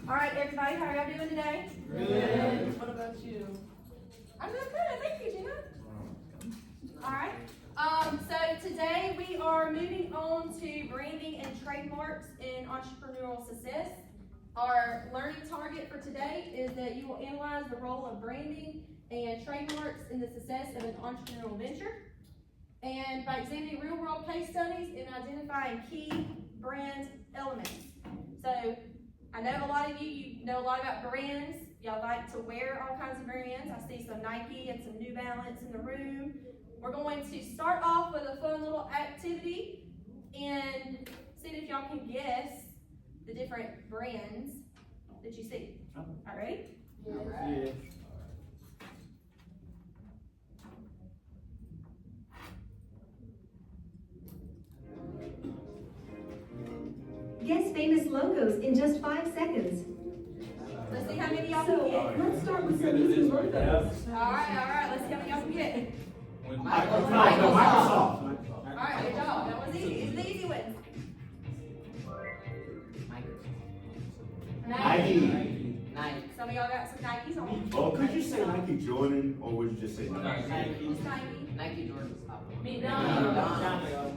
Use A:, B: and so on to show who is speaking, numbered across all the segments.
A: All right, everybody, how are y'all doing today?
B: Good. What about you?
A: I'm doing good. Thank you, Gina. All right. So today we are moving on to branding and trademarks in entrepreneurial success. Our learning target for today is that you will analyze the role of branding and trademarks in the success of an entrepreneurial venture. And by examining real-world case studies and identifying key brand elements. So I know a lot of you know a lot about brands. Y'all like to wear all kinds of brands. I see some Nike and some New Balance in the room. We're going to start off with a fun little activity and see if y'all can guess the different brands that you see. All right?
B: Yes.
C: Guess famous logos in just 5 seconds.
A: Let's see how many y'all can get.
C: Let's start with some easy logos.
A: All right. Let's see how many y'all can get.
B: Microsoft.
A: All right, good job. That was easy. It's the easy ones.
B: Nike.
A: Some of y'all got some Nikes on.
D: Oh, could you say Nike Jordan, or would you just say Nike?
A: It's Nike.
E: Nike Jordan's top one.
A: Me,
E: No.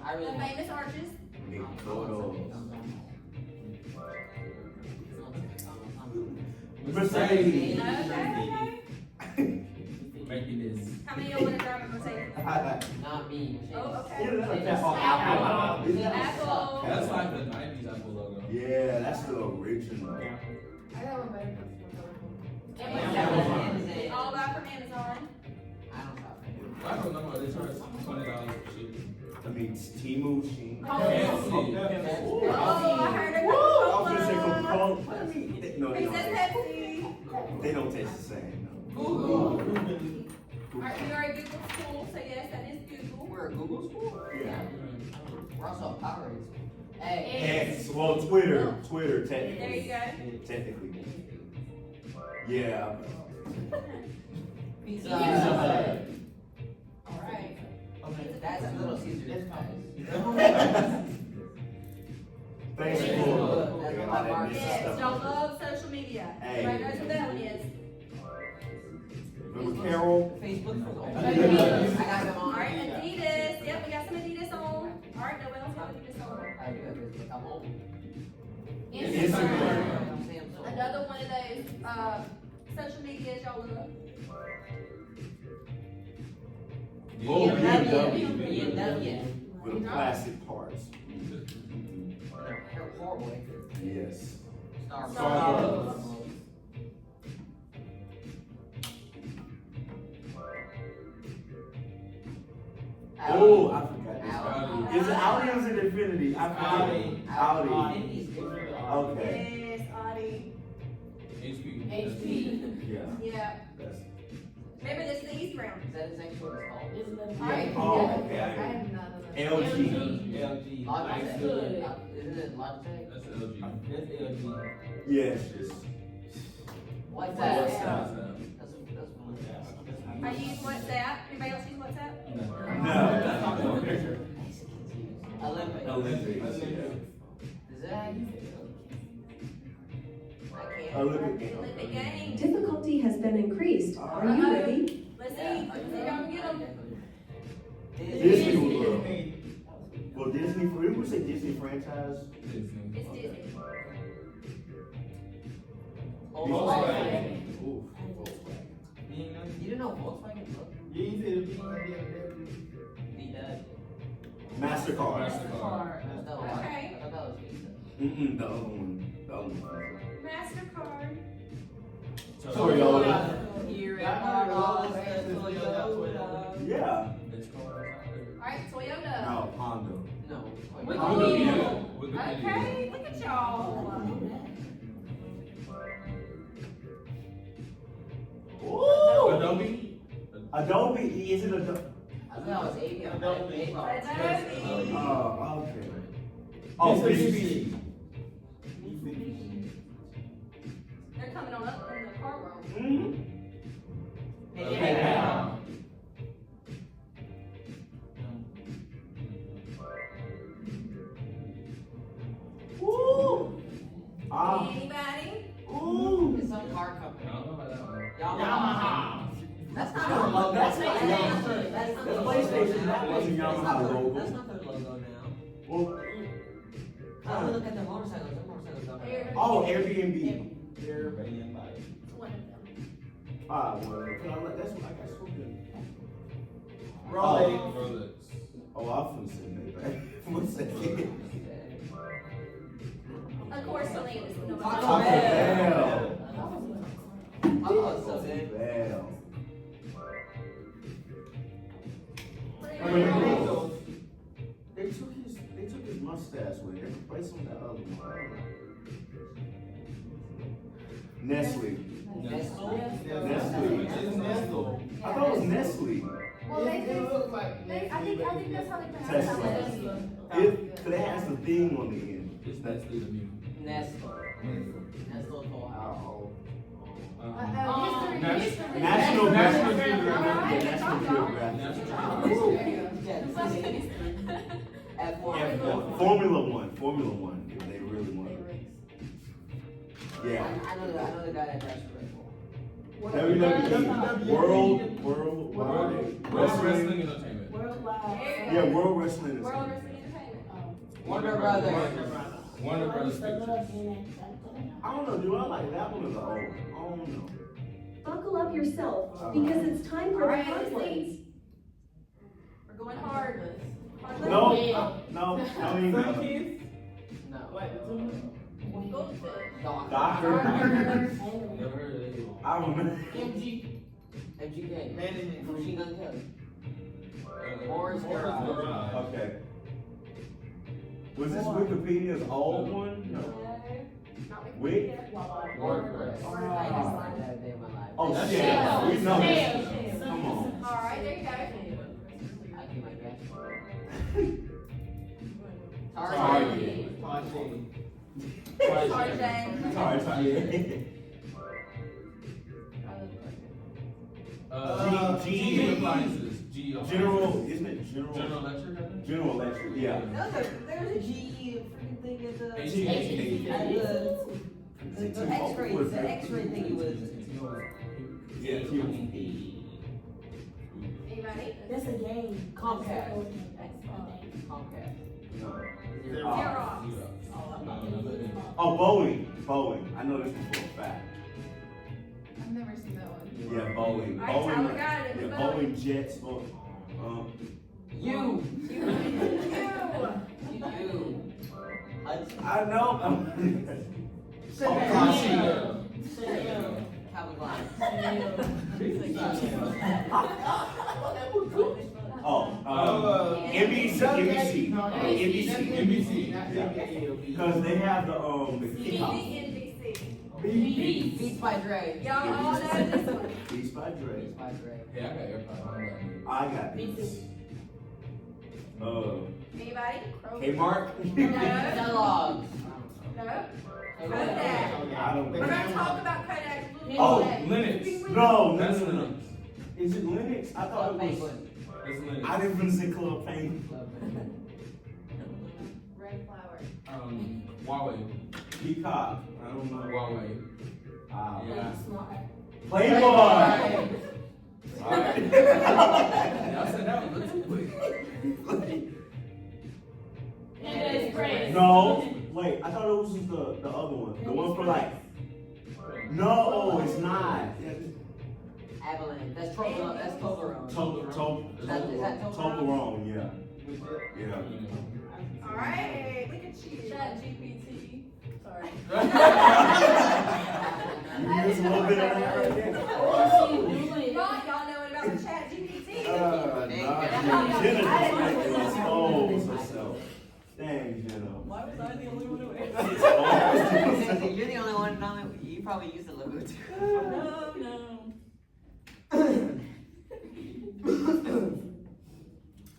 E: I
A: The
E: really
A: famous arches.
D: Mercedes.
A: Okay.
B: Making this.
A: How many of y'all want to drive a Mercedes?
E: not me.
A: Oh,
D: Yeah,
A: okay.
D: that's
A: Apple.
D: Apple.
B: That's like the 90s Apple logo.
D: Yeah, that's the original.
A: Amazon.
E: Amazon.
A: All buy from Amazon.
E: I don't shop
B: I don't know. They charge $20 for shipping.
D: I mean, it's Temu, Shein.
A: Oh, I heard it.
D: I was gonna say
A: Coca-Cola.
D: Coca-Cola. No, they
A: He
D: don't
A: says
D: taste.
A: Pepsi.
D: They don't taste the same. No.
A: All right, we are a Google school, so yes, that is Google.
E: We're a Google school?
D: Yeah.
E: We're also a Powerade school. Hey.
D: X. Well, Twitter. Twitter,
A: There you
D: technically.
A: go.
D: Technically. Yeah.
E: Pizza.
A: All right.
E: That's Little Caesars, guys.
D: Thanks
E: Yeah.
D: for
E: That's
D: all
E: my
D: that
E: market.
D: missing
A: Yes, y'all
D: stuff.
A: love social media.
D: Hey.
A: Everybody knows what that one is.
D: Remember Carol?
E: Facebook for the old.
D: I
E: got them
A: All
E: on.
A: right, Adidas. Yep, we got some Adidas on. All right, Noel's got Adidas on.
E: I do have Facebook. I'm old.
D: Instagram.
E: I'm saying I'm so old.
A: Another one of those social medias y'all love.
D: Oh,
E: BMW.
D: BMW.
E: BMW.
D: With plastic parts.
E: They're horrible.
D: Yes.
A: Starbucks.
D: Oh, I forgot this.
E: Audi.
D: Is it Audi or is it Infinity? I forgot. Audi.
E: Infiniti's different.
D: Okay.
A: Yes, Audi.
B: HP.
D: Yeah.
A: Yeah.
D: That's,
A: Remember, this is the East Round.
E: Is that exactly what it's called?
A: All right.
D: oh, okay. LG.
B: LG.
E: Logitech. Isn't it Logitech?
B: That's LG. That's LG.
D: Yes, yes.
E: What's
D: What's
E: that?
D: that?
E: That's
A: I use WhatsApp. Anybody else use WhatsApp?
D: No.
E: Olympic.
D: Olympics. Yeah.
E: Is that how you feel? I can't.
D: Olympic game.
A: Olympic Games.
C: Difficulty has been increased. Are you ready?
A: Let's see. Let's see if y'all can get them.
D: Disney World. Well, Disney, for we would say Disney franchise.
B: Disney.
A: It's Disney.
E: Volkswagen.
D: Ooh, Volkswagen.
E: You didn't know Volkswagen looked?
D: MasterCard.
B: MasterCard.
A: Okay.
E: I thought that was Visa.
D: The other one. The other one.
A: MasterCard.
D: Toyota.
E: Here in Marcos, Toyota.
D: Yeah.
A: All right, Toyota.
D: No, Honda.
E: No.
A: Okay, look at y'all.
D: Ooh.
B: Adobe.
D: Adobe. Is it Adobe?
E: I thought that was Avon.
A: Adobe.
D: Oh, okay. Oh, Mitsubishi.
A: They're coming on up in the car world.
D: Mm-hmm.
E: PayPal.
D: Woo!
A: Anybody?
D: Ooh! wasn't Yamaha
E: That's
D: logo.
E: not their logo now.
D: Well,
E: I would look at their motorcycles. Their motorcycles don't have that.
D: oh, Airbnb.
B: Airbnb.
A: It's one of them.
D: Ah, well, that's what I got spoken.
B: Rolex.
D: Oh, I'm finna say Maybach. One second.
A: Of course, Celine is the number
E: Taco
A: one.
D: Bell.
E: Oh, so good.
D: Bell.
A: Bell.
D: They took his mustache with it. They replaced him with that other one. I don't know. Nestle.
E: Nestle?
B: It's Nestle.
D: I thought it was Nestle.
A: Well, they do.
B: look like
A: I think that's how they pronounce
D: Tesla.
A: it.
D: It has the thing on the end.
B: It's Nestle to me.
E: Nestle. Nestle Toll House.
D: National
B: National
D: Geographic.
B: Geographic.
D: National Geographic.
E: F1.
D: Formula One. If they really want it. Yeah.
E: I know the guy that drives for Red Bull.
D: WWE. World
B: World
D: Wrestling.
B: Wrestling Entertainment.
D: Yeah, World Wrestling.
A: World Wrestling Entertainment.
E: Warner Brothers.
B: Warner Brothers Pictures.
D: I don't know, do I like that one or the old one? I don't know.
C: Buckle up yourself, because it's time for the
A: Alright,
C: hard
A: let's
C: ones.
A: see. We're going hard. Hard
D: No,
A: left.
D: no, I mean,
E: No.
A: Goldfish.
D: Doctor.
B: Never heard of it.
D: I remember.
E: MGK. Machine Gun Kelly. Morris
B: Garage.
E: Garage.
D: Okay. Was this Wikipedia's old one? No.
A: Not Wikipedia.
D: Wick?
B: WordPress.
E: I just learned that day of my life.
D: Oh,
B: That's
D: shit.
A: Shell.
D: We know
A: Shell.
D: this. Come on.
A: Alright, there you go.
E: I do my best.
D: Target.
A: RJ.
D: Sorry.
B: G appliances. G
D: General, isn't it
B: General
D: General?
B: Electric, I think?
D: General Electric, yeah.
E: There's a GE freaking thing at the
B: AT&T.
E: the X-ray. The X-ray thingy was.
D: Yeah,
A: Anybody?
F: That's a game.
E: Comcast.
D: No.
A: Xerox.
D: Oh, Boeing. I know this one for a fact.
A: I've never seen that one.
D: Yeah, Boeing.
A: All right, Tyler got it. It
D: Yeah,
A: was
D: Boeing jets.
E: You.
A: You.
E: Hudson.
D: I know.
E: Calvin Klein.
D: NBC.
B: NBC.
D: Because they have the kickoff.
A: NBC.
E: Beats by Dre.
A: Y'all all know this one.
D: Beats by Dre.
E: Beats by Dre.
B: Hey, I got AirPods.
D: I got these.
A: Anybody?
D: Kmart.
A: No.
E: Kellogg's.
A: No.
E: Kodak.
D: I don't.
A: We're gonna talk about Kodak a little
D: Oh,
A: bit.
B: Linux.
D: No,
B: That's
D: no.
B: Linux.
D: Is it Linux? I thought
E: Club
D: it was.
E: Penguin.
B: That's Linux.
D: I didn't even say Club Penguin.
E: Club Penguin.
A: Red flower.
B: Huawei.
D: Peacock. I don't know.
B: Huawei. Yeah.
D: Playboy. Alright.
B: Y'all said that was a little quick.
D: No, wait. I thought it was the other one. The one for like. No, it's not.
E: Avalanche. That's Toblerone. That's Toblerone.
D: Is that
E: Toblerone?
D: Toblerone, yeah. Yeah.
A: Alright, look at you. Chat GPT. Sorry.
D: You use a little bit of that right there.
A: Y'all know about the chat GPT.
D: Jenna just like to expose herself. Dang, Jenna.
F: Why was I the only one who
E: You're the only one. You probably use the logo too.
F: No.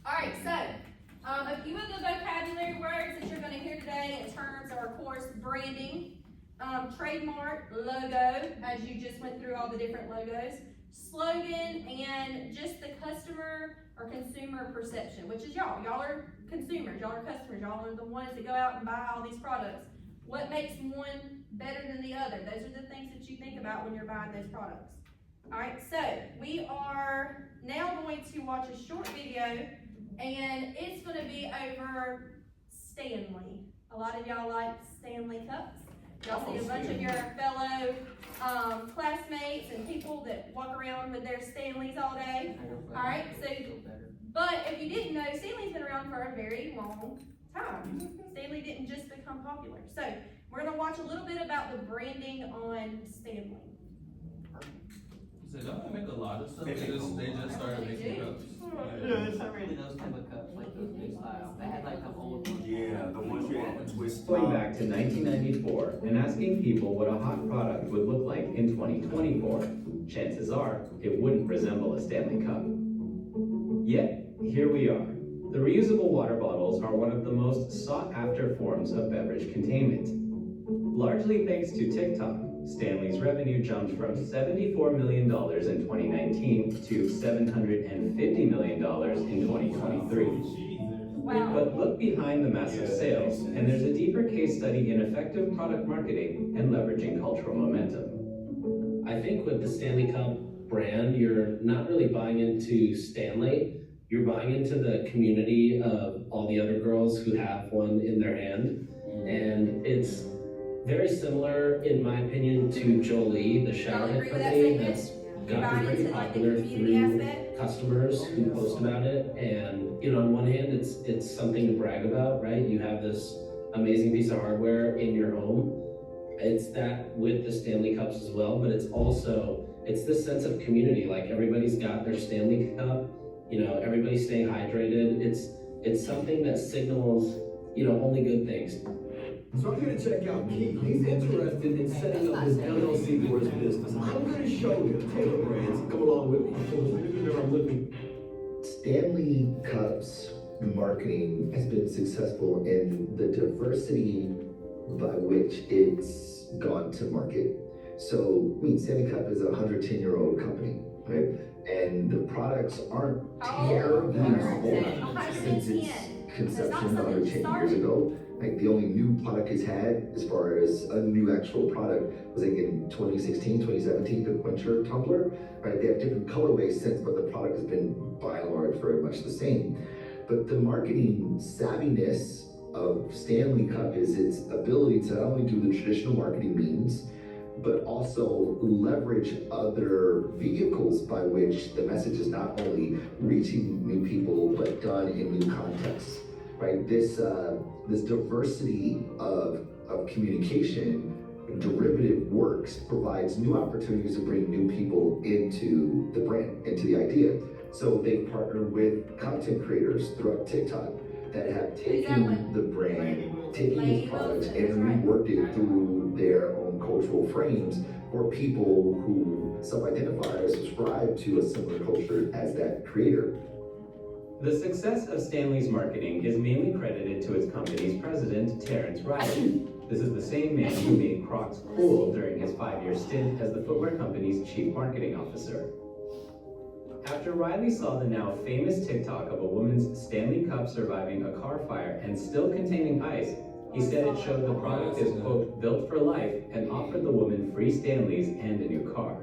A: Alright, so, a few of the vocabulary words that you're going to hear today in terms are, of course, branding, trademark, logo, as you just went through all the different logos, slogan, and just the customer or consumer perception, which is y'all. Y'all are consumers, y'all are customers, y'all are the ones that go out and buy all these products. What makes one better than the other? Those are the things that you think about when you're buying those products. Alright, so we are now going to watch a short video, and it's gonna be over Stanley. A lot of y'all like Stanley cups. Y'all see a bunch of your fellow, classmates and people that walk around with their Stanleys all day. Alright, so, but if you didn't know, Stanley's been around for a very long time. Stanley didn't just become popular. So, we're gonna watch a little bit about the branding on Stanley.
B: So don't they make a lot of stuff? They just started making cups.
E: Yeah, it's not really those type of cups, like those big style. They had like the old ones.
D: Yeah, the ones you had to twist.
G: Going back to 1994 and asking people what a hot product would look like in 2024, chances are it wouldn't resemble a Stanley Cup. Yet, here we are. The reusable water bottles are one of the most sought-after forms of beverage containment. Largely thanks to TikTok, Stanley's revenue jumped from $74 million in 2019 to $750 million in 2023.
A: Wow.
G: But look behind the massive sales, and there's a deeper case study in effective product marketing and leveraging cultural momentum.
H: I think with the Stanley Cup brand, you're not really buying into Stanley, you're buying into the community of all the other girls who have one in their hand. And it's very similar, in my opinion, to Jolie, the
A: Y'all
H: showerhead
A: agree with that
H: company
A: statement?
H: that's
A: You're
H: gotten
A: buying
H: pretty
A: into like the
H: popular
A: community
H: through
A: aspect?
H: customers who post about it. And, on one hand, it's something to brag about, right? You have this amazing piece of hardware in your home. It's that with the Stanley Cups as well, but it's this sense of community. Like everybody's got their Stanley Cup, everybody's staying hydrated. It's something that signals, only good things.
I: So I'm here to check out Keith. He's interested in setting up his LLC for his business. I'm going to show him Taylor Brands. Come along with me. I'm looking.
J: Stanley Cup's marketing has been successful in the diversity by which it's gone to market. So, Stanley Cup is a 110-year-old company, right? And the products aren't terribly old since its conception 110 years ago. Like the only new product it's had as far as a new actual product was like in 2016, 2017, the Quencher tumbler, right? They have different colorways since, but the product has been by and large very much the same. But the marketing savviness of Stanley Cup is its ability to not only do the traditional marketing means, but also leverage other vehicles by which the message is not only reaching new people, but done in new contexts, right? This diversity of communication, derivative works, provides new opportunities to bring new people into the brand, into the idea. So they've partnered with content creators throughout TikTok that have taken the brand, taken these products and reworked it through their own cultural frames for people who self-identify or subscribe to a similar culture as that creator.
G: The success of Stanley's marketing is mainly credited to its company's president, Terrence Riley. This is the same man who made Crocs cool during his 5-year stint as the footwear company's chief marketing officer. After Riley saw the now famous TikTok of a woman's Stanley Cup surviving a car fire and still containing ice, he said it showed the product is, quote, built for life and offered the woman free Stanleys and a new car.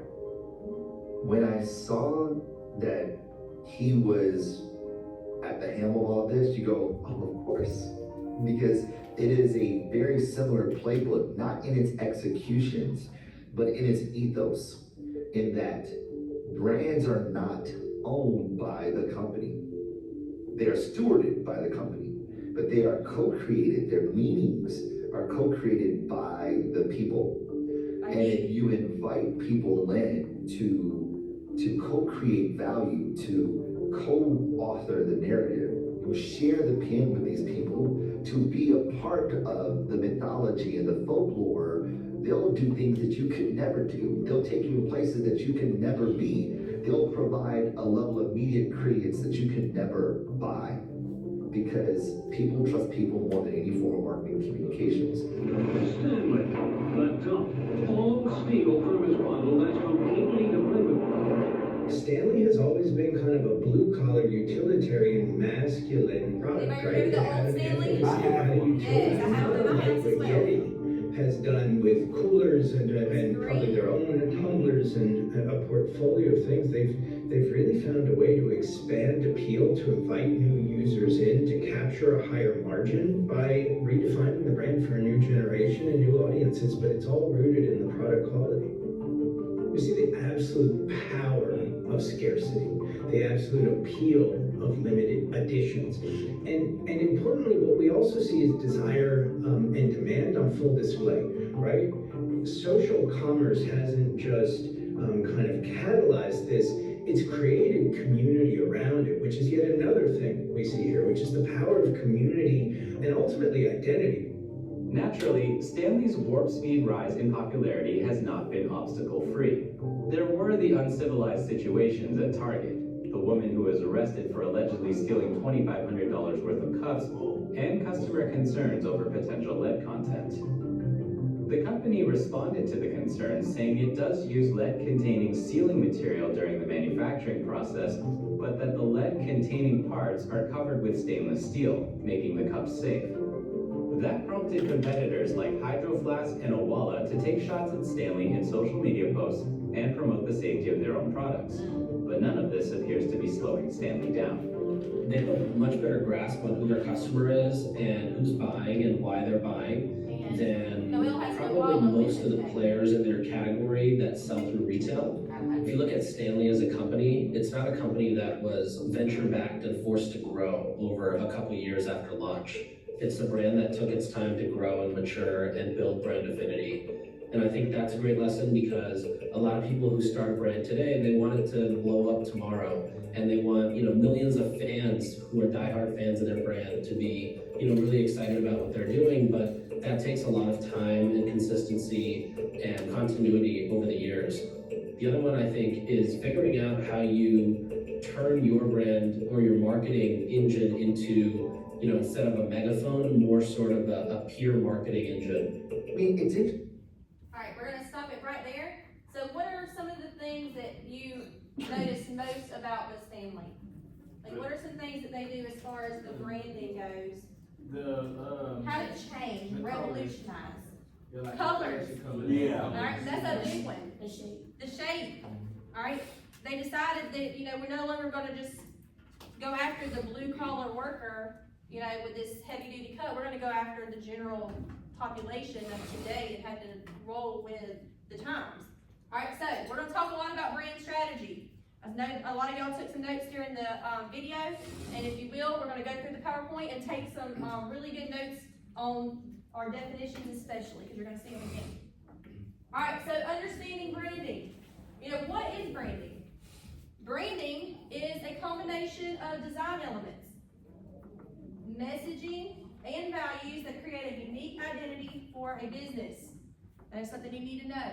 J: When I saw that he was at the helm of all this, you go, oh, of course. Because it is a very similar playbook, not in its executions, but in its ethos, in that brands are not owned by the company. They are stewarded by the company, but they are co-created. Their meanings are co-created by the people. And if you invite people in to co-create value, to co-author the narrative, you share the pen with these people, to be a part of the mythology and the folklore, they'll do things that you could never do. They'll take you to places that you can never be. They'll provide a level of media credence that you can never buy. Because people trust people more than any form of marketing communications.
I: Stanley, the tough, all-steel thermos bottle that's completely delivered.
K: Stanley has always been kind of a blue-collar, utilitarian, masculine product,
A: Anybody
K: right?
A: remember the old Stanley?
K: Yes, I have them in my house as well.
A: Yeti
K: has done with coolers and probably their own tumblers and a portfolio of things. They've really found a way to expand appeal, to invite new users in, to capture a higher margin by redefining the brand for a new generation and new audiences, but it's all rooted in the product quality. We see the absolute power of scarcity, the absolute appeal of limited editions. And importantly, what we also see is desire and demand on full display, right? Social commerce hasn't just kind of catalyzed this, it's created community around it, which is yet another thing we see here, which is the power of community and ultimately identity.
G: Naturally, Stanley's warp speed rise in popularity has not been obstacle-free. There were the uncivilized situations at Target, the woman who was arrested for allegedly stealing $2,500 worth of cups, and customer concerns over potential lead content. The company responded to the concerns, saying it does use lead-containing sealing material during the manufacturing process, but that the lead-containing parts are covered with stainless steel, making the cups safe. That prompted competitors like Hydro Flask and Owala to take shots at Stanley in social media posts and promote the safety of their own products. But none of this appears to be slowing Stanley down.
H: They have a much better grasp on who their customer is and who's buying and why they're buying than probably most of the players in their category that sell through retail. If you look at Stanley as a company, it's not a company that was venture-backed and forced to grow over a couple years after launch. It's a brand that took its time to grow and mature and build brand affinity. And I think that's a great lesson because a lot of people who start a brand today, they want it to blow up tomorrow. And they want, millions of fans who are diehard fans of their brand to be, really excited about what they're doing. But that takes a lot of time and consistency and continuity over the years. The other one, I think, is figuring out how you turn your brand or your marketing engine into, instead of a megaphone, more sort of a peer marketing engine.
J: I mean, it's interesting.
A: All right, we're gonna stop it right there. So what are some of the things that you notice most about the Stanley? Like, what are some things that they do as far as the branding goes? How to change, revolutionize.
B: Like
A: Colors.
D: Yeah.
A: All right, that's a big one. The shape. All right, they decided that, we're no longer gonna just go after the blue collar worker, with this heavy duty coat. We're gonna go after the general population of today and have to roll with the times. All right, so we're gonna talk a lot about brand strategy. I know a lot of y'all took some notes during the video, and if you will, we're gonna go through the PowerPoint and take some really good notes on our definitions especially, because you're gonna see them again. All right, so understanding branding. What is branding? Branding is a combination of design elements, messaging, and values that create a unique identity for a business. That's something you need to know.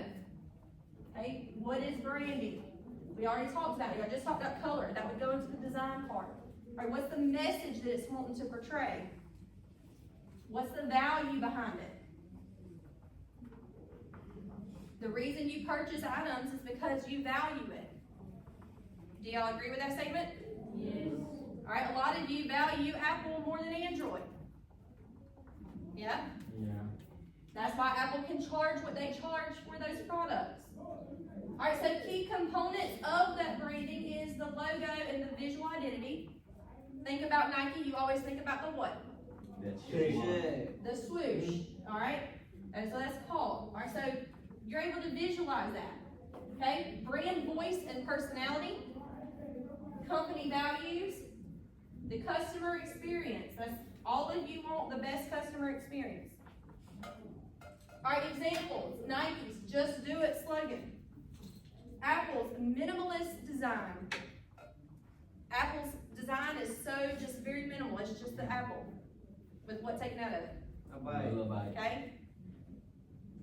A: Okay, what is branding? We already talked about it. I just talked about color. That would go into the design part. All right, what's the message that it's wanting to portray? What's the value behind it? The reason you purchase items is because you value it. Do y'all agree with that statement? Yes. All right, a lot of you value Apple more than Android. Yeah?
B: Yeah.
A: That's why Apple can charge what they charge for those products. All right, so key components of that branding is the logo and the visual identity. Think about Nike, you always think about the what? The swoosh, all right? And so that's called. All right, so you're able to visualize that, okay? Brand voice and personality, company values, the customer experience. That's all of you want the best customer experience. All right, examples, Nike's Just Do It slogan. Apple's minimalist design. Apple's design is so just very minimal. It's just the apple with what taken out of it. Okay?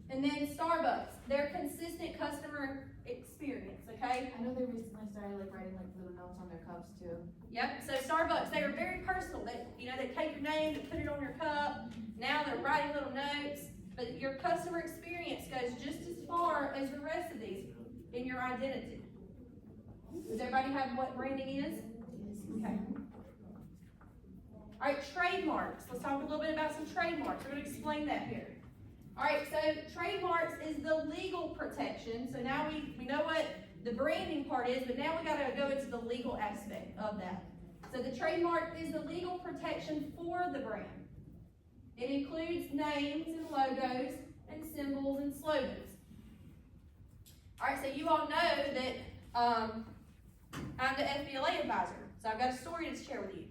A: And then Starbucks, their consistent customer experience, okay?
F: I know they recently started writing little notes on their cups too.
A: Yep, so Starbucks, they are very personal. They take your name, they put it on your cup. Now they're writing little notes, but your customer experience goes just as far as the rest of these in your identity. Does everybody have what branding is? Okay. All right, trademarks. Let's talk a little bit about some trademarks. We're going to explain that here. Alright, so trademarks is the legal protection, so now we know what the branding part is, but now we gotta go into the legal aspect of that. So the trademark is the legal protection for the brand. It includes names and logos and symbols and slogans. Alright, so you all know that I'm the FBLA advisor, so I've got a story to share with you.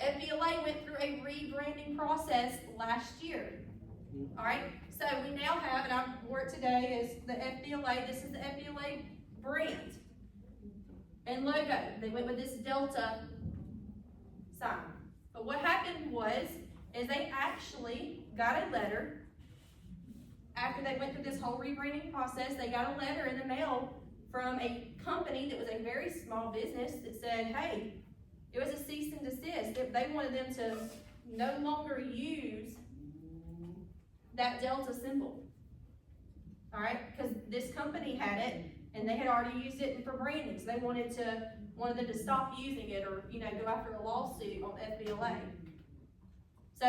A: FBLA went through a rebranding process last year. Alright, so we now have, and I wore it today, is the FBLA, this is the FBLA brand and logo. They went with this Delta sign. But what happened is they actually got a letter. After they went through this whole rebranding process, they got a letter in the mail from a company that was a very small business that said, hey, it was a cease and desist. They wanted them to no longer use that Delta symbol. All right, because this company had it and they had already used it for branding, so they wanted them to stop using it or go after a lawsuit on FBLA. So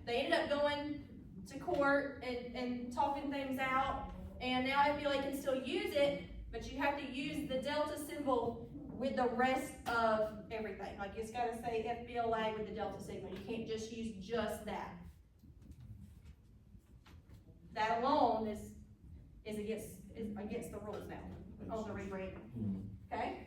A: they ended up going to court and talking things out, and now FBLA can still use it, but you have to use the Delta symbol with the rest of everything. Like it's got to say FBLA with the Delta symbol. You can't just use just that. That alone is against the rules now on the rebranding. Okay?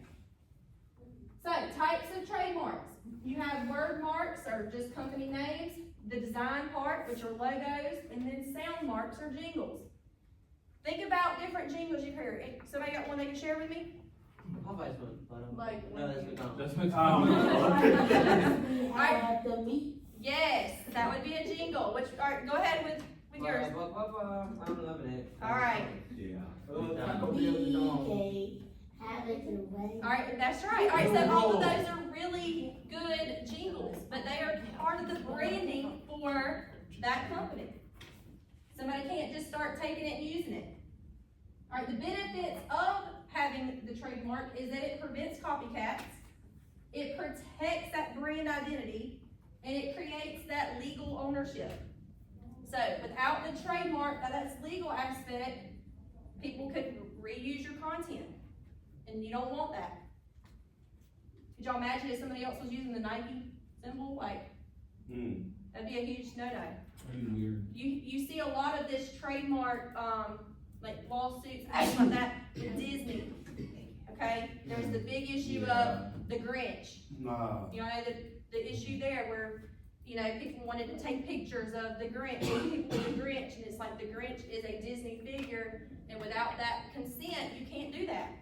A: So, types of trademarks. You have word marks, or just company names, the design part, which are logos, and then sound marks or jingles. Think about different jingles you've heard. Somebody got one they can share with me?
E: Popeye's one, but
F: Like,
E: no, that's McDonald's.
B: That's McDonald's.
F: have the meat.
A: Yes, that would be a jingle. Alright, go ahead with yours.
E: I'm loving it.
A: Alright.
B: Yeah.
F: Have it your way.
A: Alright, that's right. Alright, so all of those are really good jingles, but they are part of the branding for that company. Somebody can't just start taking it and using it. Alright, the benefits of having the trademark is that it prevents copycats, it protects that brand identity, and it creates that legal ownership. So without the trademark, that's legal aspect, people could reuse your content, and you don't want that. Could y'all imagine if somebody else was using the Nike symbol? That'd be a huge no-no.
B: Pretty weird.
A: You see a lot of this trademark, like lawsuits, things like that, with Disney. Okay, there's the big issue of the Grinch. You know the issue there where people wanted to take pictures of the Grinch, and it's like the Grinch is a Disney figure, and without that consent, you can't do that.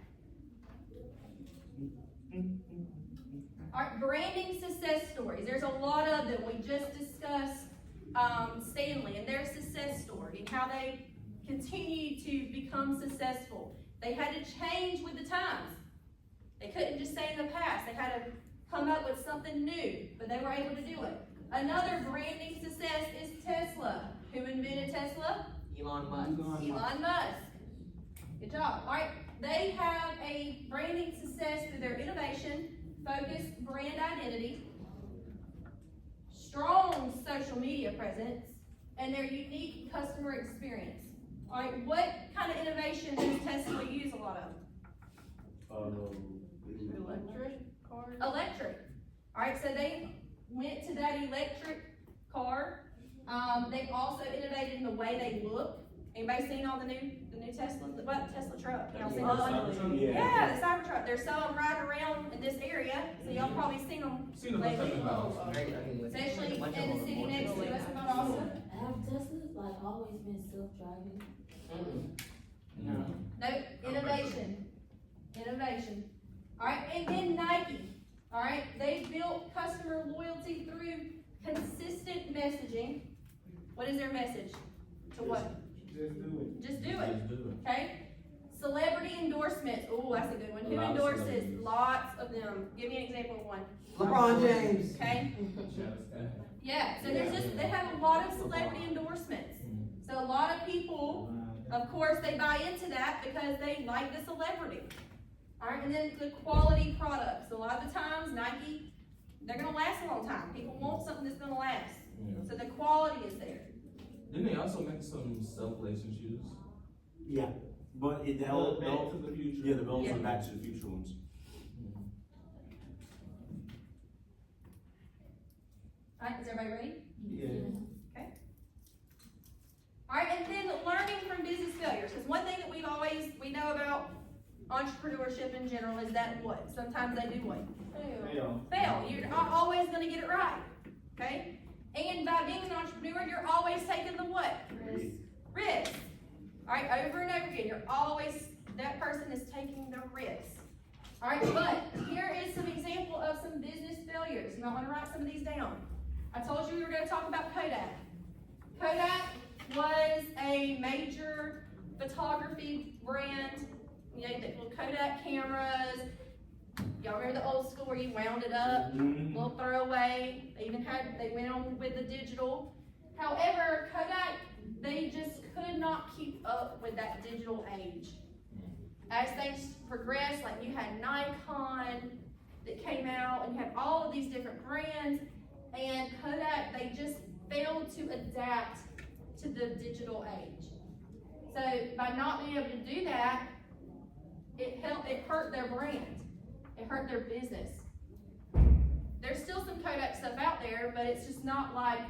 A: Alright, branding success stories. There's a lot of them. We just discussed Stanley and their success story and how they continue to become successful. They had to change with the times. They couldn't just stay in the past. They had to come up with something new, but they were able to do it. Another branding success is Tesla. Who invented Tesla?
E: Elon Musk.
A: Elon Musk. Good job. All right, they have a branding success through their innovation, focused brand identity, strong social media presence, and their unique customer experience. All right, what kind of innovation does Tesla use a lot of?
F: Electric cars.
A: Electric. All right, so they went to that electric car. They've also innovated in the way they look. Anybody seen all the new Teslas? What Tesla truck? Y'all seen those? Yeah, the Cybertruck. They're selling right around in this area, so y'all probably seen them lately. Especially in the city next to us. Not awesome.
F: Have Teslas like always been self-driving?
A: No, innovation. Innovation. All right, and then Nike. All right, they built customer loyalty through consistent messaging. What is their message? To what? Just do it. Okay? Celebrity endorsements. Oh, that's a good one. Who endorses? Lots of them. Give me an example of one.
E: LeBron James.
A: Okay? Yeah, so they have a lot of celebrity endorsements. So a lot of people, of course, they buy into that because they like the celebrity. All right, and then the quality products. A lot of the times, Nike, they're going to last a long time. People want something that's going to last. So the quality is there.
B: Didn't they also make some self-lacing shoes?
D: Yeah, but
B: Back to the Future.
D: yeah, the belts
A: Yeah.
D: are Back to the Future ones.
A: Alright, is everybody ready?
B: Yeah.
A: Alright, and then learning from business failures, because one thing that we know about entrepreneurship in general is that what? Sometimes they do what? Fail. You're not always gonna get it right, okay? And by being an entrepreneur, you're always taking the what? Risk. Alright, over and over again, that person is taking the risk. Alright, but here is some example of some business failures. You might wanna write some of these down. I told you we were gonna talk about Kodak. Kodak was a major photography brand. You know, the little Kodak cameras. Y'all remember the old school where you wound it up? Little throwaway. They went on with the digital. However, Kodak, they just could not keep up with that digital age. As things progressed, like you had Nikon that came out, and you had all of these different brands, and Kodak, they just failed to adapt to the digital age. So by not being able to do that, it hurt their brand. It hurt their business. There's still some Kodak stuff out there, but it's just not like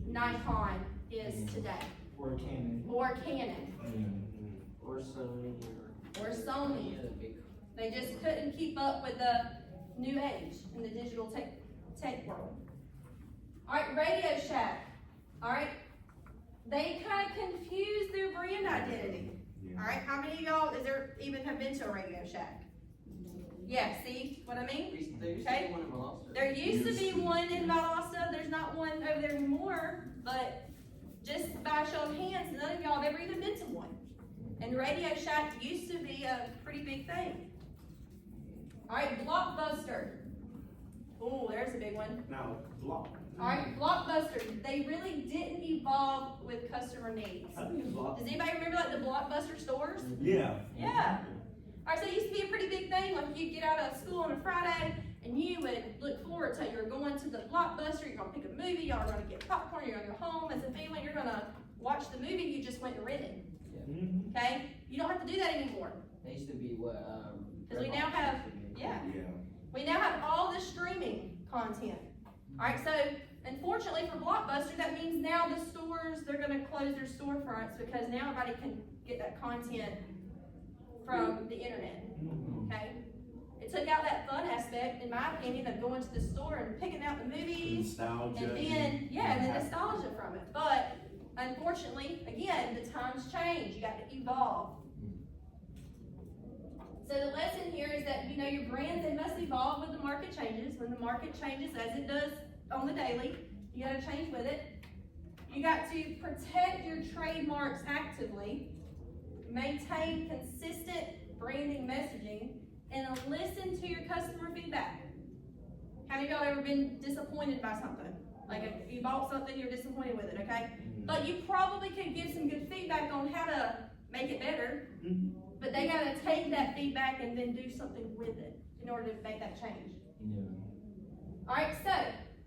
A: Nikon is today.
E: Or Canon.
A: Or Canon.
E: Or Sony.
A: Or Sony.
E: Yeah, the big.
A: They just couldn't keep up with the new age in the digital tech world. Alright, Radio Shack. Alright, they kind of confused their brand identity. Alright, how many of y'all have been to a Radio Shack? Yeah, see what I mean?
E: There used to be one in Valdosta.
A: There used to be one in Valdosta. There's not one over there anymore, but just by a show of hands, none of y'all have ever even been to one. And Radio Shack used to be a pretty big thing. Alright, Blockbuster. Ooh, there's a big one.
D: Now, Block.
A: Alright, Blockbuster. They really didn't evolve with customer needs.
D: I think it's Block.
A: Does anybody remember like the Blockbuster stores?
D: Yeah.
A: Yeah. Alright, so it used to be a pretty big thing. Like you'd get out of school on a Friday and you would look forward to you're going to the Blockbuster, you're gonna pick a movie, y'all are gonna get popcorn, you're gonna go home as a family, you're gonna watch the movie you just went and rented. Okay? You don't have to do that anymore.
E: They used to be what,
A: Because we now have, yeah. We now have all the streaming content. Alright, so unfortunately for Blockbuster, that means now the stores, they're gonna close their storefronts because now everybody can get that content from the internet. Okay? It took out that fun aspect, in my opinion, of going to the store and picking out the movies.
D: Nostalgia.
A: And then, the nostalgia from it. But unfortunately, again, the times change. You got to evolve. So the lesson here is that, your brands, they must evolve with the market changes. When the market changes, as it does on the daily, you got to change with it. You got to protect your trademarks actively, maintain consistent branding messaging, and listen to your customer feedback. How many of y'all ever been disappointed by something? Like if you bought something, you're disappointed with it, okay? But you probably could give some good feedback on how to make it better. But they gotta take that feedback and then do something with it in order to make that change. Alright, so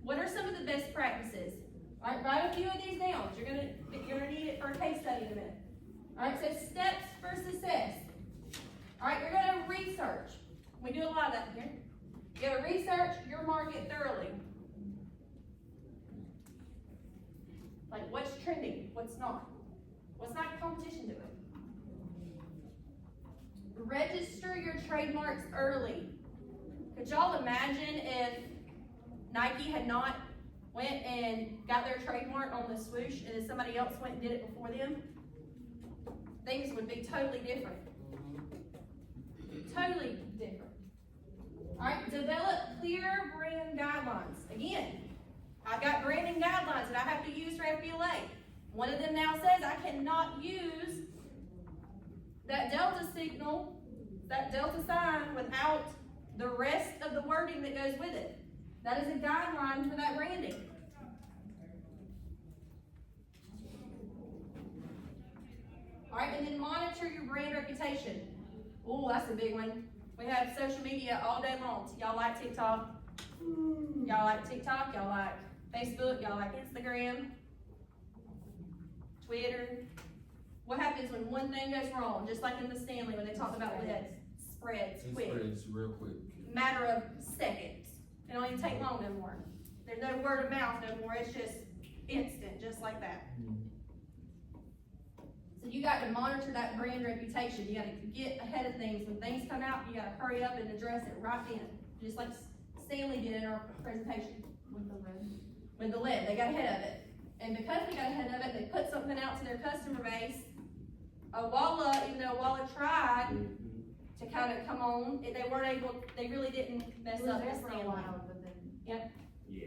A: what are some of the best practices? Alright, write a few of these down. You're gonna need it for a case study in a minute. Alright, so steps for success. Alright, you're gonna research. We do a lot of that here. You gotta research your market thoroughly. Like what's trending, what's not. What's not competition doing? Register your trademarks early. Could y'all imagine if Nike had not went and got their trademark on the swoosh and then somebody else went and did it before them? Things would be totally different. Totally different. Alright, develop clear brand guidelines. Again, I've got branding guidelines that I have to use for FBLA. One of them now says I cannot use that delta signal, that delta sign, without the rest of the wording that goes with it. That is a guideline for that branding. Alright, and then monitor your brand reputation. Ooh, that's a big one. We have social media all day long. Y'all like TikTok? Y'all like TikTok? Y'all like Facebook? Y'all like Instagram? Twitter. What happens when one thing goes wrong, just like in the Stanley when they talked about lead, spreads
B: It
A: quick.
B: spreads real quick.
A: Matter of seconds. It don't even take long no more. There's no word of mouth no more, it's just instant, just like that. So you got to monitor that brand reputation, you gotta get ahead of things. When things come out, you gotta hurry up and address it right then, just like Stanley did in our presentation. With the lead, they got ahead of it. And because they got ahead of it, they put something out to their customer base. Walla, even though Walla tried to kind of come on, they weren't able, they really didn't mess up the Stanley. Yep.
D: Yeah.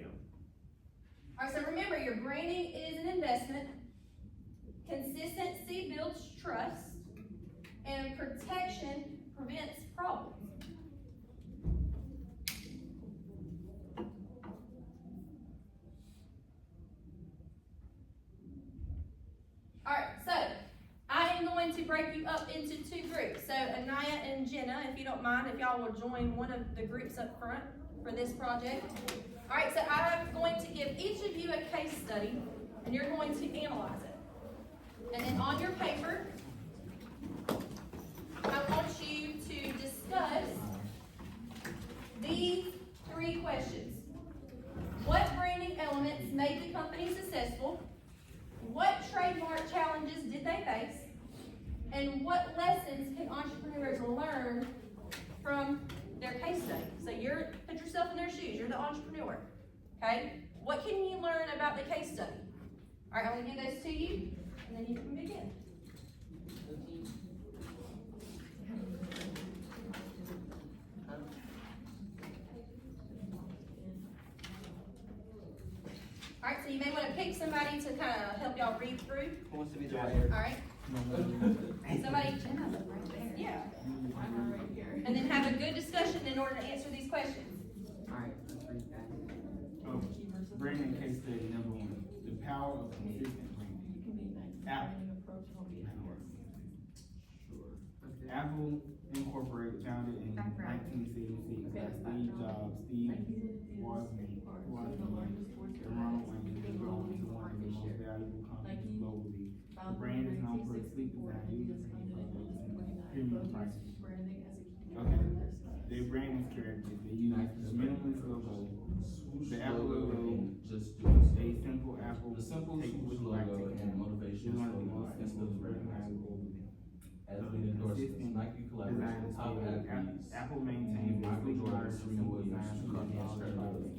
A: Alright, so remember, your branding is an investment. Consistency builds trust. And protection prevents problems. Alright, so I am going to break you up into two groups. So Anaya and Jenna, if you don't mind, if y'all will join one of the groups up front for this project. Alright, so I'm going to give each of you a case study, and you're going to analyze it. And then on your paper, I want you to discuss these three questions. What branding elements made the company successful? What trademark challenges did they face? And what lessons can entrepreneurs learn from their case study? So put yourself in their shoes, you're the entrepreneur, okay? What can you learn about the case study? All right, I'm gonna give those to you, and then you can begin. All right, so you may want to pick somebody to kind of help y'all read through.
E: Who wants to be the writer?
A: All right. Somebody, yeah. And then have a good discussion in order to answer these questions.
E: Alright, let's read that.
L: Oh, branding case study number 1, the power of consistent branding. Apple Incorporated, founded in 1976 by Steve Jobs, Steve Wozniak, and Ronald Wayne, has grown into one of the most valuable companies globally. The brand is known for its sleek design, user-friendly products, and premium prices. Okay, their branding strategies, they use the minimalist logo, the Apple logo,
B: Just do it.
L: a simple Apple,
B: The simple
L: take
B: swoosh
L: with like
B: logo
L: the
B: and
L: camera.
B: motivation
L: Is one of the
B: for
L: most
B: instead of
L: recognizable globally.
B: as we endorse Nike collaboration,
L: Design
B: top
L: scale.
B: athletes.
L: Apple maintains a
B: Michael
L: sleek
B: Jordan,
L: large
B: Serena
L: simple
B: Williams,
L: design
B: Chuck
L: across all their
B: Norris,
L: products.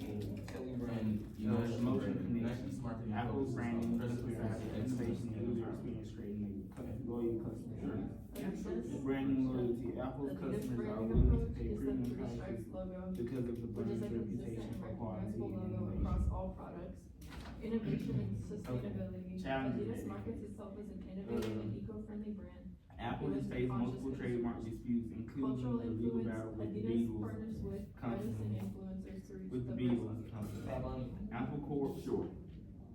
B: And, you know,
L: The motion
B: Nike's marketing
L: Apple's
B: focuses
L: branding
B: on
L: principles
B: presence,
L: are innovation and user experience, creating a loyal customer service. Branding loyalty. Apple's customers are willing to pay premium prices because of the brand's reputation for quality and innovation.
M: all products. Innovation and sustainability.
L: Challenges.
M: Adidas markets itself as an innovative and eco-friendly brand.
L: Apple has faced multiple trademark disputes,
M: Cultural
L: including the legal
M: influence.
L: battle with the
M: Adidas
L: Beatles
M: partners with artists and
L: company.
M: influencers to reach
L: With the
M: the
L: Beatles
M: masses.
L: company. Apple Corp. Sure.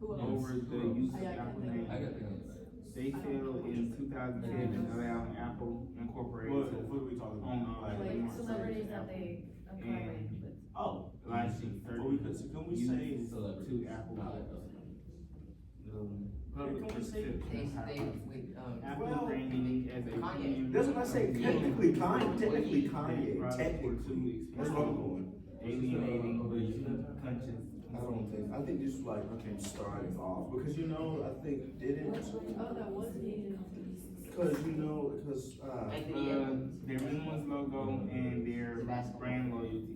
M: Who else?
L: Over the use of Apple name.
B: I got the
L: They failed in 2007, allowing Apple Incorporated
D: What
L: to
D: are we talking
L: own
D: about?
L: all
D: Like,
L: trademark
F: Celebrities
L: services.
F: that they
L: And
F: collaborate with.
D: Oh,
L: license
D: well, we could, can we say,
L: uses
B: celebrities.
L: to Apple.
D: Can
L: Public
D: we say-
L: perception. Apple
D: Well,
L: branding as a
E: Kanye.
L: premium.
D: that's what I say, technically Kanye,
L: Technically,
D: Kanye, technically, that's what I'm going.
L: Alienating the conscience.
D: I think this was like, okay, starting off, because you know, I think, didn't,
M: Oh, that was needed.
D: because you know, because,
L: Their minimalist logo and their brand loyalty.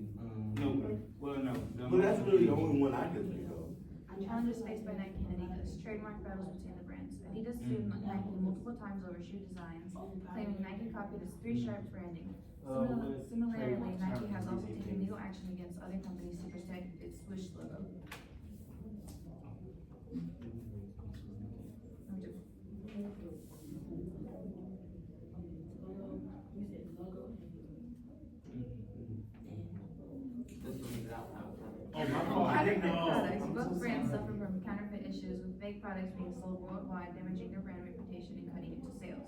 L: No, well, no.
D: but that's really the only one I could think of.
N: Challenges faced by Nike and Adidas, trademark battles between the brands. Adidas sued Nike multiple times over shoe designs, claiming Nike copied its Three Stripes branding. Similarly, Nike has also taken legal action against other companies to protect its swoosh logo. Counterfeit products. Both brands suffer from counterfeit issues, with fake products being sold worldwide, damaging their brand reputation and cutting into sales.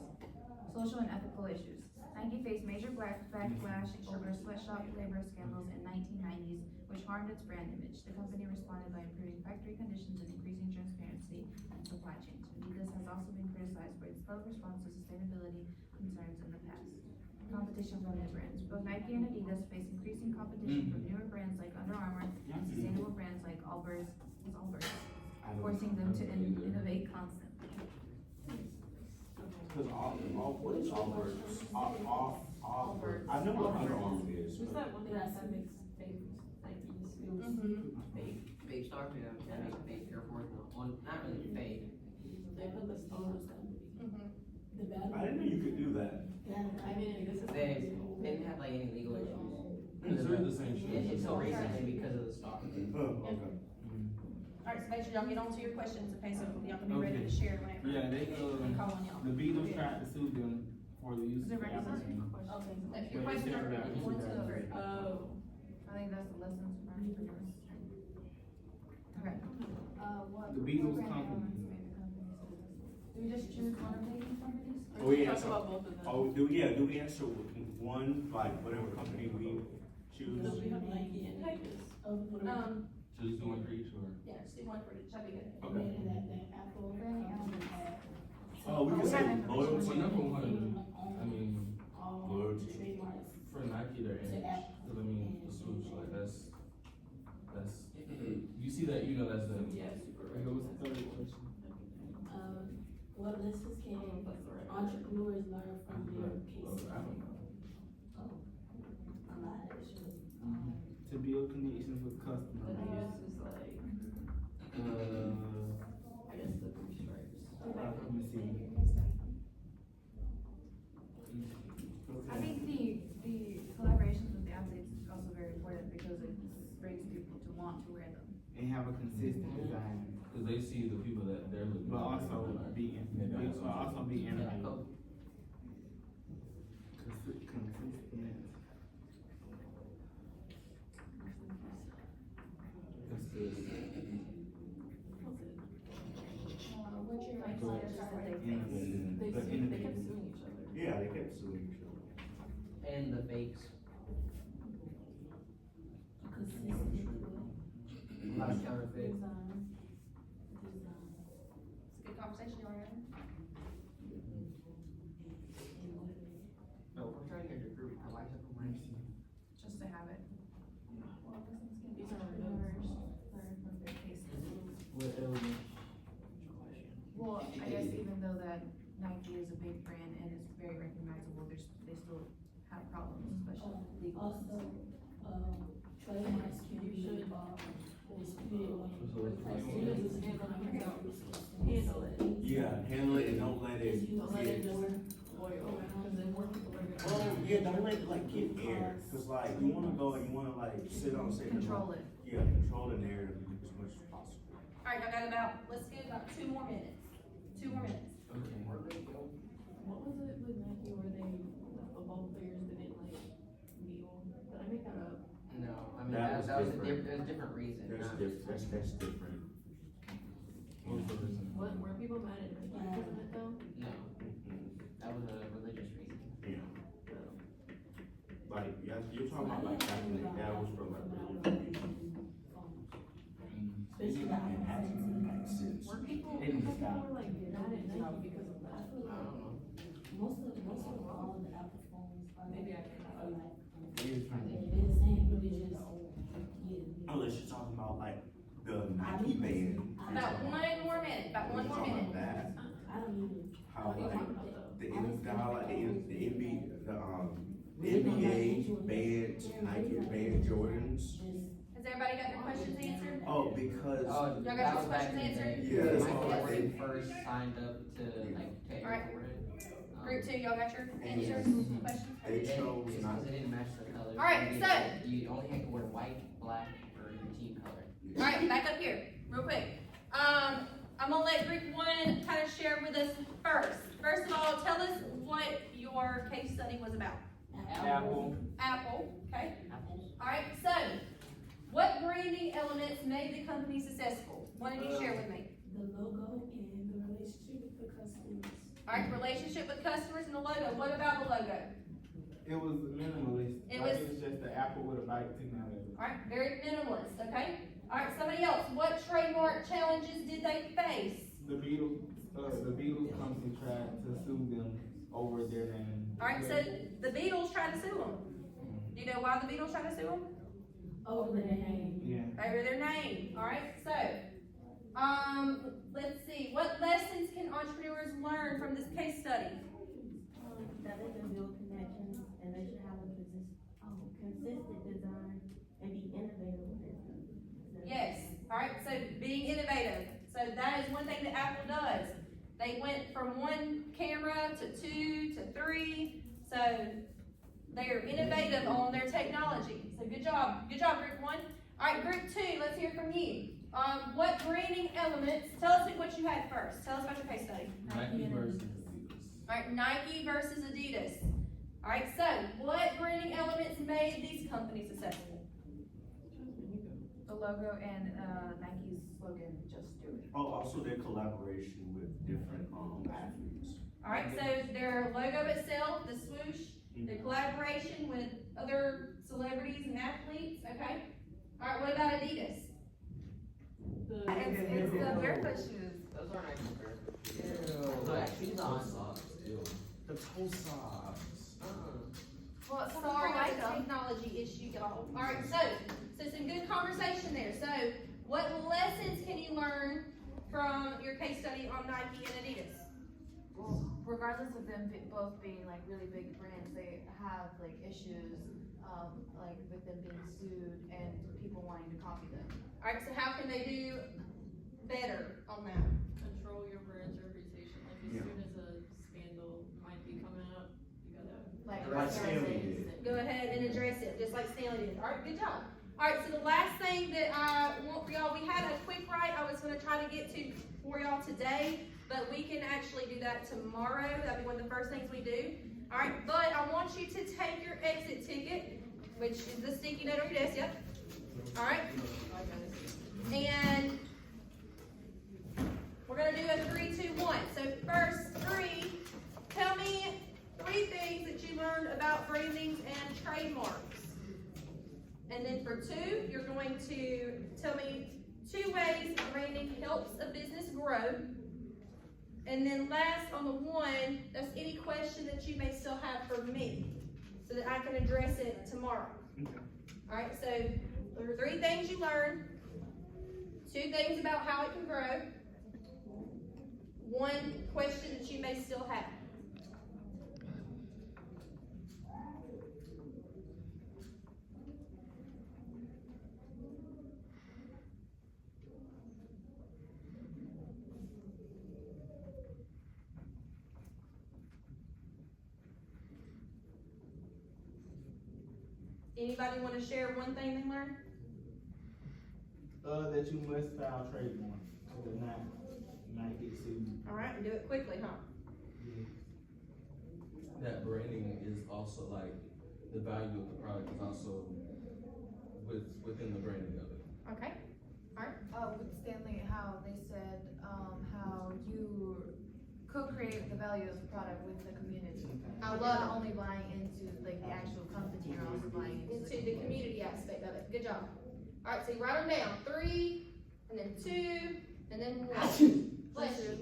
N: Social and ethical issues. Nike faced major backlash over sweatshop labor scandals in 1990s, which harmed its brand image. The company responded by improving factory conditions and increasing transparency in supply chains. Adidas has also been criticized for its slow response to sustainability concerns in the past. Competition from new brands. Both Nike and Adidas face increasing competition from newer brands like Under Armour and sustainable brands like Allbirds, forcing them to innovate constantly.
D: Cause what is Allbirds? Allbirds. I know what Under Armour is.
M: Who's
D: but-
M: that one that makes babies?
E: Babe Star, yeah, that makes fake Air Force One, not really fake.
F: They put the stars company. The battle.
D: I didn't know you could do that.
M: I mean, this is.
E: They didn't have like any legal issues.
B: It's really the same shit.
E: Until recently because of the stock.
D: Oh, okay.
A: Alright, so make sure y'all get on to your questions, okay, so y'all can be ready to share whenever.
L: Yeah,
A: they call on y'all.
L: the Beatles tried to sue them for the use
N: Is
L: of
N: it ready?
L: Amazon.
A: If your questions are ready, one, two, three.
M: Oh.
N: I think that's the lessons from entrepreneurs. Okay. What
L: The Beatles
N: brand
L: company.
N: elements made the company successful? Do we just choose one of these companies?
D: Oh, yeah,
M: Talk
D: so-
M: about both of them.
D: Oh, do we answer one, like, whatever company we choose?
F: So we have Nike and Adidas.
B: Just doing for each or?
A: Yeah, just do one for each, that'd be good.
D: Okay.
F: And then that Apple company had.
D: Oh, we can say
B: Well,
D: loyalty.
B: number one, I mean,
F: All
D: Loyalty.
F: trademarks.
B: for Nike, their image, cause I mean, the swoosh, like, that's, you see that, you know, that's them.
M: Yes.
L: Okay, what's the third question?
F: What lessons can entrepreneurs learn from their cases?
B: I don't know.
F: A lot, actually.
L: To build connections with customers.
M: Adidas is like, I guess the three stripes.
L: Let me see.
N: I think the collaborations with the athletes is also very important because it brings people to want to wear them.
L: And have a consistent design,
B: Cause they see the people that they're looking.
L: but
B: at.
L: also be innovative. Consistent.
N: What's your advice that they
L: Innovative.
M: They
L: But
M: kept
L: innovative.
M: suing each other.
D: Yeah, they kept suing each other.
E: And the fakes.
F: Consistent.
E: A lot of counterfeit.
F: Design.
A: It's a good conversation y'all are having.
E: No, we're trying to get your group, I like it from my.
N: Just to have it. Well, lessons can
M: These are
N: entrepreneurs learn from their cases.
L: What else?
N: Well, I guess even though that Nike is a big brand and is very recognizable, they still have problems, especially legal ones.
F: Also, trademarks can be disputed
M: As soon as it's handle it.
D: Yeah, handle it and don't let it
M: Don't let it
D: get.
M: just boil, cause then more people are gonna.
D: Oh, yeah, don't let it like get air, cause like, you wanna go and you wanna like sit on, say.
N: Control it.
D: Yeah, control the narrative as much as possible.
A: Alright, y'all got about, let's get about 2 more minutes. 2 more minutes.
M: What was it with Nike where they, the football players didn't like kneel? Did I make that up?
E: No, I mean,
D: That was
E: that was a
D: different.
E: there's a different reason. not-
D: That's different.
B: What was the reason?
M: What, were people mad at Nike because of it though?
E: No, that was a religious reason.
D: Yeah. Like, yeah, you're talking about like back in the day, that was from like.
F: Especially the iPhones.
M: Were people,
L: It didn't
M: people
L: stop.
M: were like mad at Nike because of
F: I
M: that?
F: feel
E: I
F: like
E: don't know.
F: most of all of the Apple phones are
M: Maybe
F: like,
M: I can.
F: are like,
L: It is trying to.
F: they're the same, really just, yeah.
D: Unless you're talking about like the Nike band.
A: About 1 more minute, about 1 more minute.
D: That,
F: I don't even.
D: how
M: What are you
D: like,
M: talking about though?
D: the NBA banned Nike banned Jordans.
A: Has everybody got their questions answered?
D: Oh, because.
E: Oh,
A: Y'all got
E: that
A: your
E: was back in the
A: questions
E: day.
D: answered? Yeah, that's
E: Michael
D: all right.
E: Jordan first signed up to like take
A: Alright.
E: Jordan.
A: Group 2, y'all got your answers, questions?
D: They chose
E: It's
D: not.
E: because it didn't match the colors.
A: Alright,
E: You
A: so-
E: had- You only had to wear white, black, or your team color.
A: Alright, back up here, real quick. I'm gonna let group 1 kind of share with us first. First of all, tell us what your case study was about.
L: Apple.
A: Apple, okay?
E: Apples.
A: Alright, so, what branding elements made the company successful? One of you share with me.
F: The logo and the relationship with the customers.
A: Alright, relationship with customers and the logo. What about the logo?
L: It was minimalist.
A: It
L: Like,
A: was-
L: it was just the apple with a bite technology.
A: Alright, very minimalist, okay? Alright, somebody else, what trademark challenges did they face?
L: The Beatles company tried to sue them over their name.
A: Alright, so the Beatles tried to sue them. Do you know why the Beatles tried to sue them?
F: Over the name.
L: Yeah.
A: Over their name, alright? So, let's see, what lessons can entrepreneurs learn from this case study?
F: That they can build connections and they should have a consistent design and be innovative with it.
A: Yes, alright, so being innovative. So that is one thing that Apple does. They went from one camera to 2 to 3, so they are innovative on their technology. So good job group 1. Alright, group 2, let's hear from you. What branding elements, tell us what you had first. Tell us about your case study.
B: Nike versus Adidas.
A: Alright, Nike versus Adidas. Alright, so what branding elements made these companies successful?
N: The logo and Nike's slogan, just do it.
D: Oh, also their collaboration with different athletes.
A: Alright, so their logo itself, the swoosh, their collaboration with other celebrities and athletes, okay? Alright, what about Adidas?
N: It's the barefoot shoes.
E: Those aren't actually perfect.
B: Ew.
E: Look, she's on.
B: Toe socks, ew. The toe socks.
A: Well,
N: Some
A: sorry,
N: people
A: I
N: like
A: got a
N: them.
A: technology issue, y'all. Alright, so some good conversation there. So, what lessons can you learn from your case study on Nike and Adidas?
N: Well, regardless of them both being like really big brands, they have like issues, like with them being sued and people wanting to copy them.
A: Alright, so how can they do better on that?
M: Control your brand's reputation, like as soon as a scandal might be coming up, you gotta.
D: Like Stanley did.
A: Go ahead and address it, just like Stanley did. Alright, good job. Alright, so the last thing that I want for y'all, we had a quick write I was gonna try to get to for y'all today, but we can actually do that tomorrow. That'll be one of the first things we do. Alright, but I want you to take your exit ticket, which is the sticky note on your desk, yep. Alright? And we're gonna do a 3, 2, 1. So first 3, tell me 3 things that you learned about branding and trademarks. And then for 2, you're going to tell me 2 ways branding helps a business grow. And then last on the 1, that's any question that you may still have for me, so that I can address it tomorrow. Alright, so there are 3 things you learned, 2 things about how it can grow, 1 question that you may still have. Anybody want to share 1 thing they learned?
L: That you must file trademark to not get sued.
A: Alright, and do it quickly, huh?
B: That branding is also like, the value of the product is also within the branding of it.
A: Okay. Alright.
N: With Stanley, how they said, how you co-create the value of the product with the community. You're not only buying into like the actual company, you're also buying
A: Into the community aspect of it. Good job. Alright, so you write them down. 3, and then 2, and then 1. Bless you.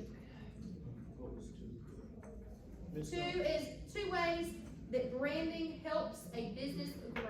A: 2 is 2 ways that branding helps a business grow.